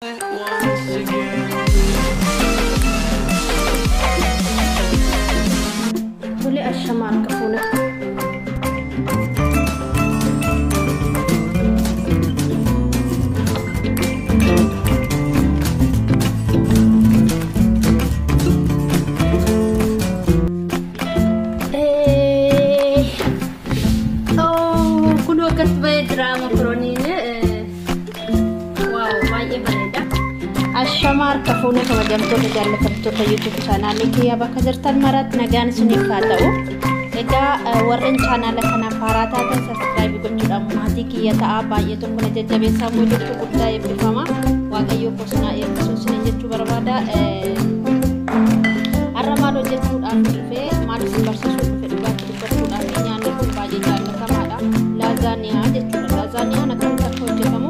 once again. Boleh asyamar kafuna. Kuno kasbay drama kronine. Wow, baay'ee bareeda. Ashamar kafuna kabajamtoota jaallatamtoota YouTube channel kiyya bakka jirtan maratti nagaan isiniif haa ta'u. Egaa warreen channel kana haaraa taatan subscribe gochuudhaan maatii kiyya ta'a baay'ee tokko na jajjabeessaa mul'atu guddaa eebbifama. Waaqayyo bosonaa eebbisuu isin jechuu barbaada. Har'a maal hojjechuudhaan dhufee maal isin barsiisuu dhufe dhugaatii dubbachuudhaan nyaanni kun baay'ee jaallatamaadha. Lazaaniyaa jechuudha. Lazaaniyaan akkamitti akka hojjetamu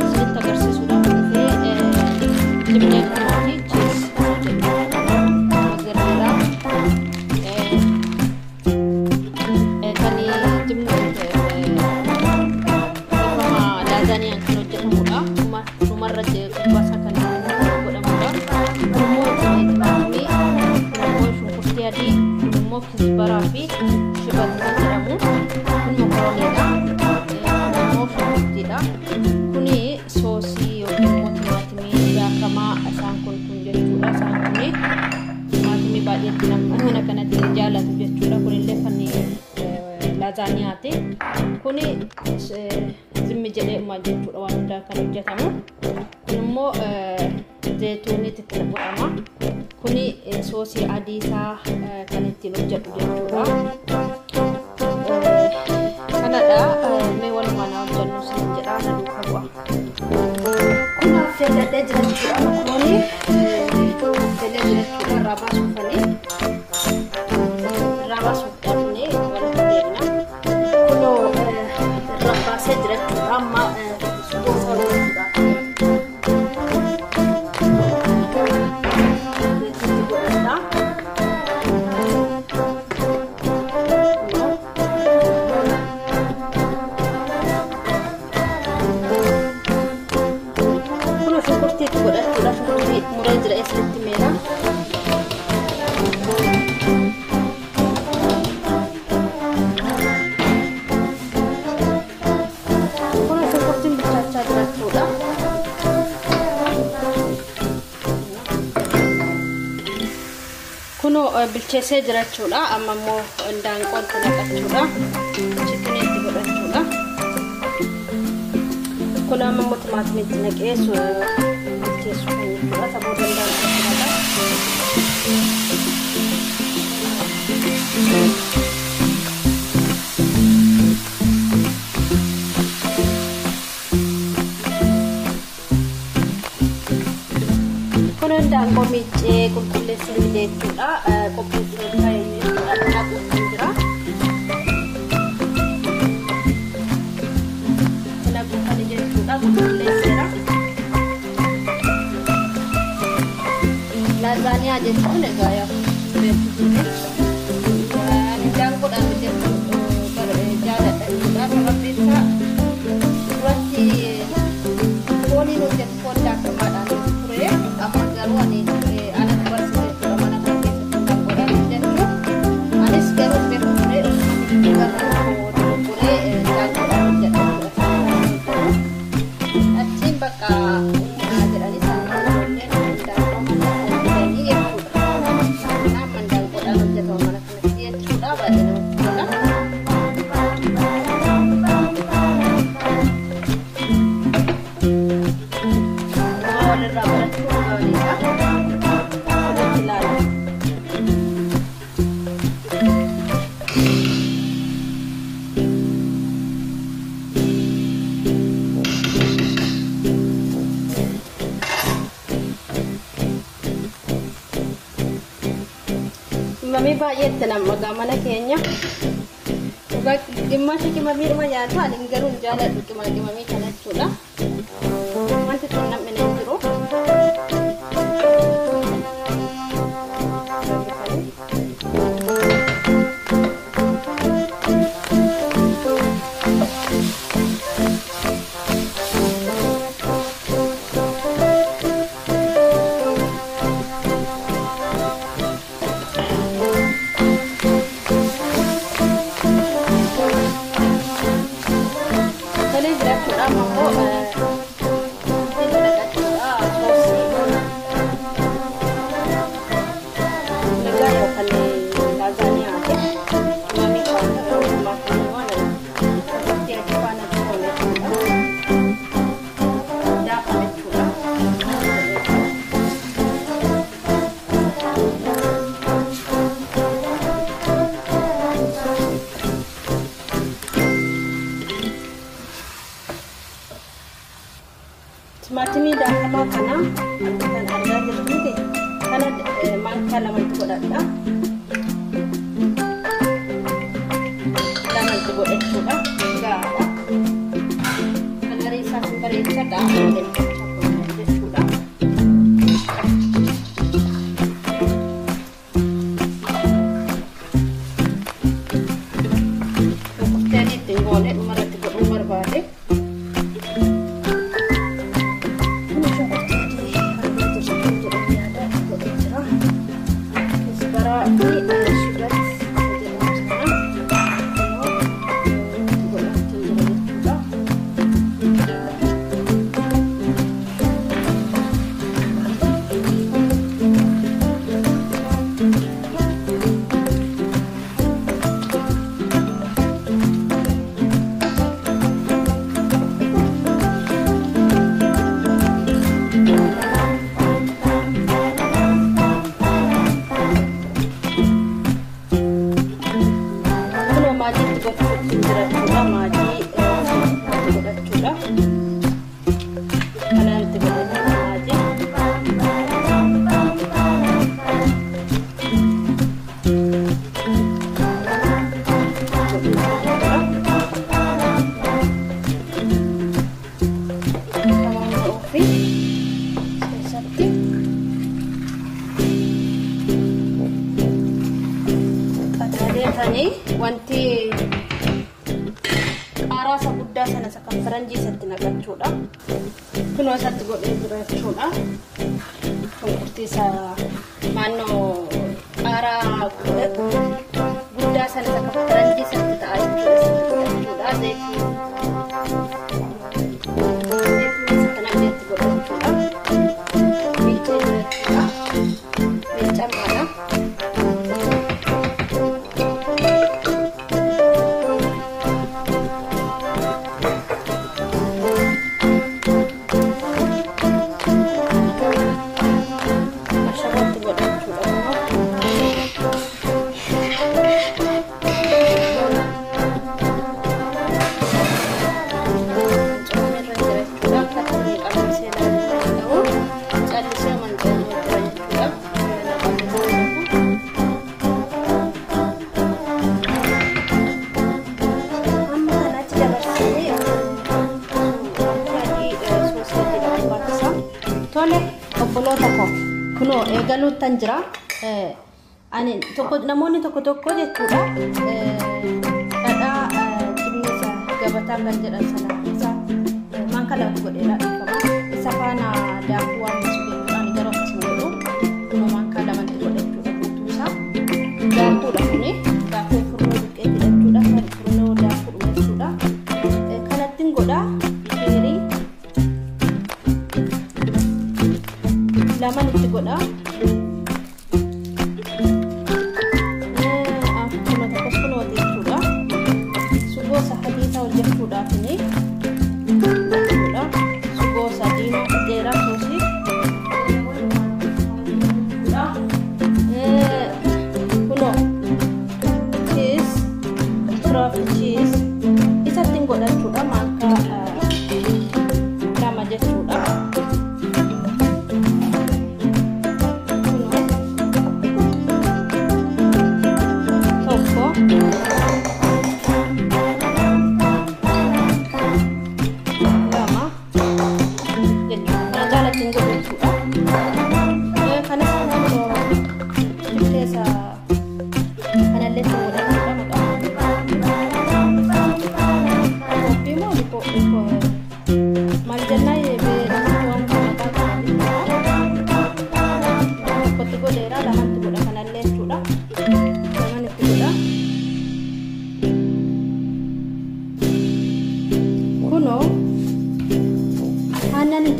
isinitti agarsiisuudhaan dhufee jibnee kanaa fi cheese gargaaraa lazaaniyaan kan hojjetamudha. Dhumarra kubbasa kan godhamudha. Immoo timaatimii, immoo shunkurtii adii, immoo kizbaraa fi shibata kan jedhamu. Kun mokorooniidha. Immoo shunkurtiidha. Kuni soosii yookiin immoo timaatimii daakamaa isaan kun jechuudha. Isaan kuni timaatimii baay'eetti nama kanatti jaallatu jechuudha. Kunillee kan lazaaniyaati. Kuni zimmi jedhee maal jechuudha waan hundaa kan hojjetamu. Kun immoo zayituuniitti itti godhama. Kuni soosii adii isaa kan ittiin hojjetu jechuudha. Kanadha mee walumaan hojjennu sin jedha na duuka bu'a. Kun affeeladhee jira jechuudha. Mokoroonii affeelee jira jechuudha. Irraa baasuufanii irraa baasuufanii walitti deemna. Kunoo irraa baasee jira jechuudha. Amma gosa jechuudha. Kuno bilcheessee jira jechuudha. Amma immoo indaanqoon kan naqachuudha. Chikiniitti godhachuudha. Kun amma immoo timaatimiitti naqee bilcheessuu kan jechuudha. Saboo indaanqoon godhata. Indaanqoo miicee qulqulleessuu jechuudha. Qopheessuu jechuudha. Naquu kan jira. Naquu kan jechuudha. Qulqulleesseera. Lazaaniyaa jechuun egaa yaa beeksisuudha. Indaanqoodhaan hojjetu jaaladha jechuudha. Sababiin isaa duratti fooniin hojjetu foon daakamaadhaan ture. Amma garuu ani anak barsiisee mana kan keessatti kan godhan jennu anis garuu beeku ture garuu ture daakamaadhaan jedhamu achiin bakka jedhanii saanonni daakamaadhaan jechuudha. Nama daakamaadhaan hojjetamu mana kanatti jechuudha. Baay'ee namatti tola. Mami baay'eetti nama mana keenya dhimmaatti qimamii dhuma nyaatu ani garuu jaaladhu qimamii kana jechuudha. Wanti kun namni hin jiru. kana kan argaa jirtuuti kana maankaa lamatti godhadha lamatti godhachuudha gaadha kana riisaa hin bareechadha jechuudha qopheeni ittiin goone dhumarratti godhuu barbaade wanti qaaraasa guddaa sana kan faranjii isatti naqachuudha kunoo isatti godhee jira jechuudha qurxisa maannoo qaaraa guddaa sana kan faranjii isatti ta'a jechuudha zeetii kana itti godhachuudha biittee jechuudha beecamaadha kuno eegaluut tan jira ani tokko namoonni tokko jechuudha dhadhaa jinnisa gabataa kan jedhan sana isa maan kala godheera ifama isa faana daakuu waan masuudhaan garuu akkasuma godhu kuno maan kala manti godhachuudha guutuusa daakuudha kuni daakuu furnoo buqqeetti jechuudha kan furnoo daakuu dhumachuudha kanattiin godhaa fiirii laman itti godhaa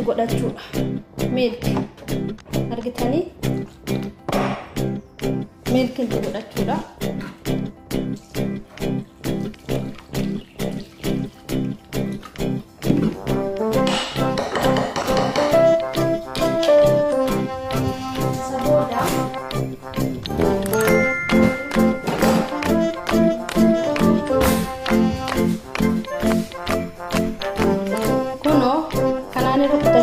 godhachuudha milk argitanii milk itti godhachuudha kuno kanaan irratti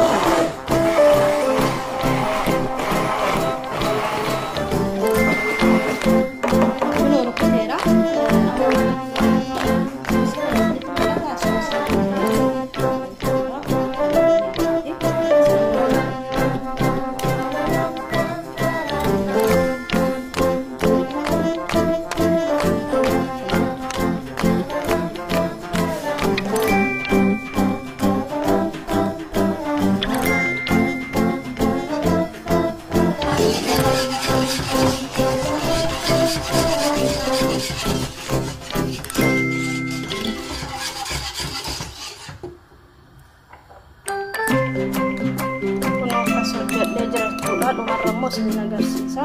hojjedhee jira jechuudha. Dhumarra immoo isin agarsiisa.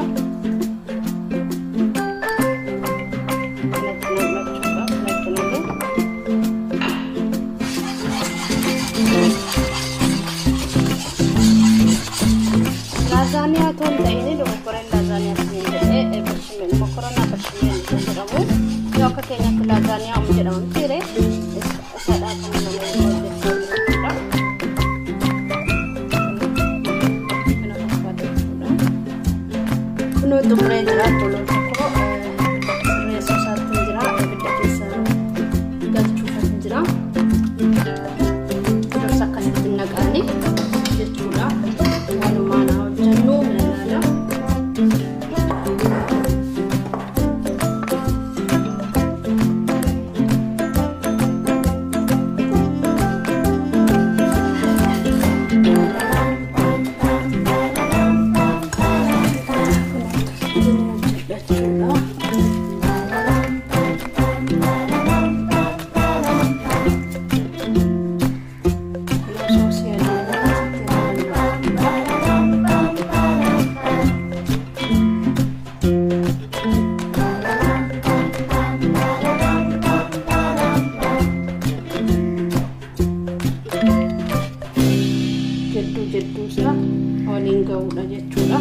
Lasagnea tuon ta'ini dogoggoreen lasagnea siin jedhee bashimeen mokorona bashimeen jedhamu yoo akka keenyatti lasagnea jedhamu ture isaadhaa kan nama hojjechaa jirudha. Kunoo xumuree jira toloon tokko reessoo isaatti jira ibidda keessa galchuufatti jira. Dursa akkasitti naqanne jechuudha. Walumaan hojjennu meelaadha. Jedduusaa waliin ga'uudha jechuudha.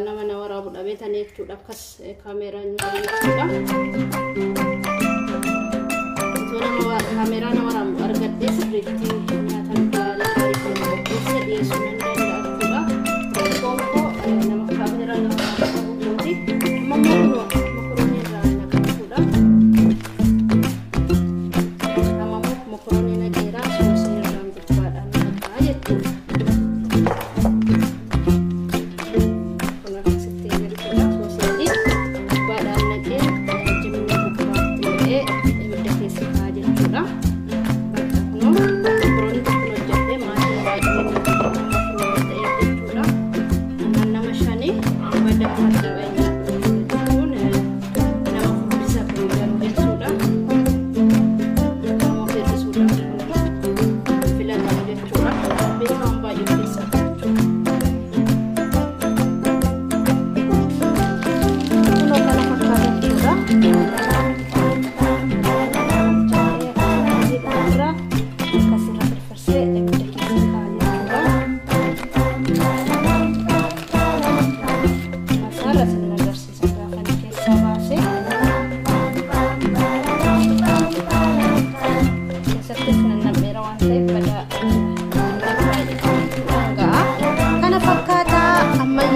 Nama na waraabudha beektan jechuudha. Akkas kaameraan jechuudha. Nama kaameraan waraabu argadhee sirriitti nyaatan gaarii qopheesse dhiyeessuu nan danda'a jechuudha. Konkoo nama kaameraan waraabu gooti. Mammoo mokoroonii irraa naqachuudha. Mammoo mokoroonii naqeeraa soosii irraan gubbaadhaan naqaa jechuudha.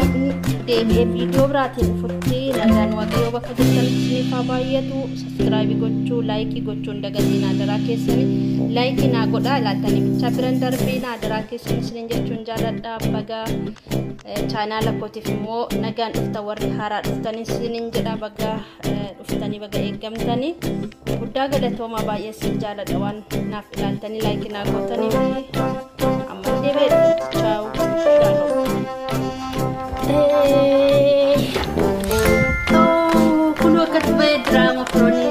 Video berartiin futti nagaan waaqayyoo bakka jirtanitti faa baay'atu subscribe gochuu like gochuun dagatiin adaraa keessanii like naa godhaa ilaaltanii bicha biran darbii naa adaraa keessanii isiniin jechuun jaaladha. Baga channel kootiif immoo nagaan dhufta warri haaraa dhuftanii isiniin jedha. Baga dhuftanii baga eeggamtanii guddaa galatooma baay'ee isin jaaladha waan naaf ilaaltanii like naa gootanii amma deebi'ee ciao. Kuno kat bay drama proni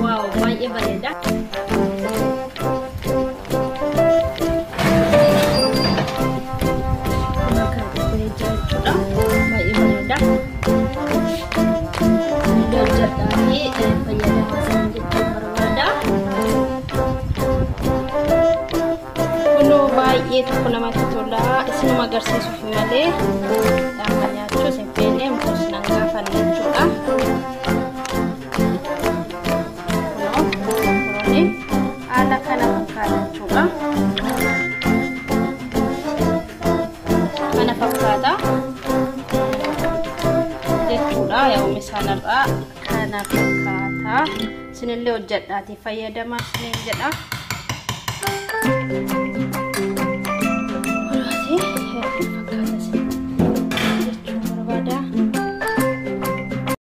wow banyak banyak sinuma agarsiisuuf malee amma nyaachuu sin feene muus nan gaafan jechuudha. Kunooni haala kana fakkaata jechuudha. Kana fakkaata jechuudha. Yoo misaanarraa kana fakkaata. Sinillee hojjedhaatii fayyadamaa sinin jedha.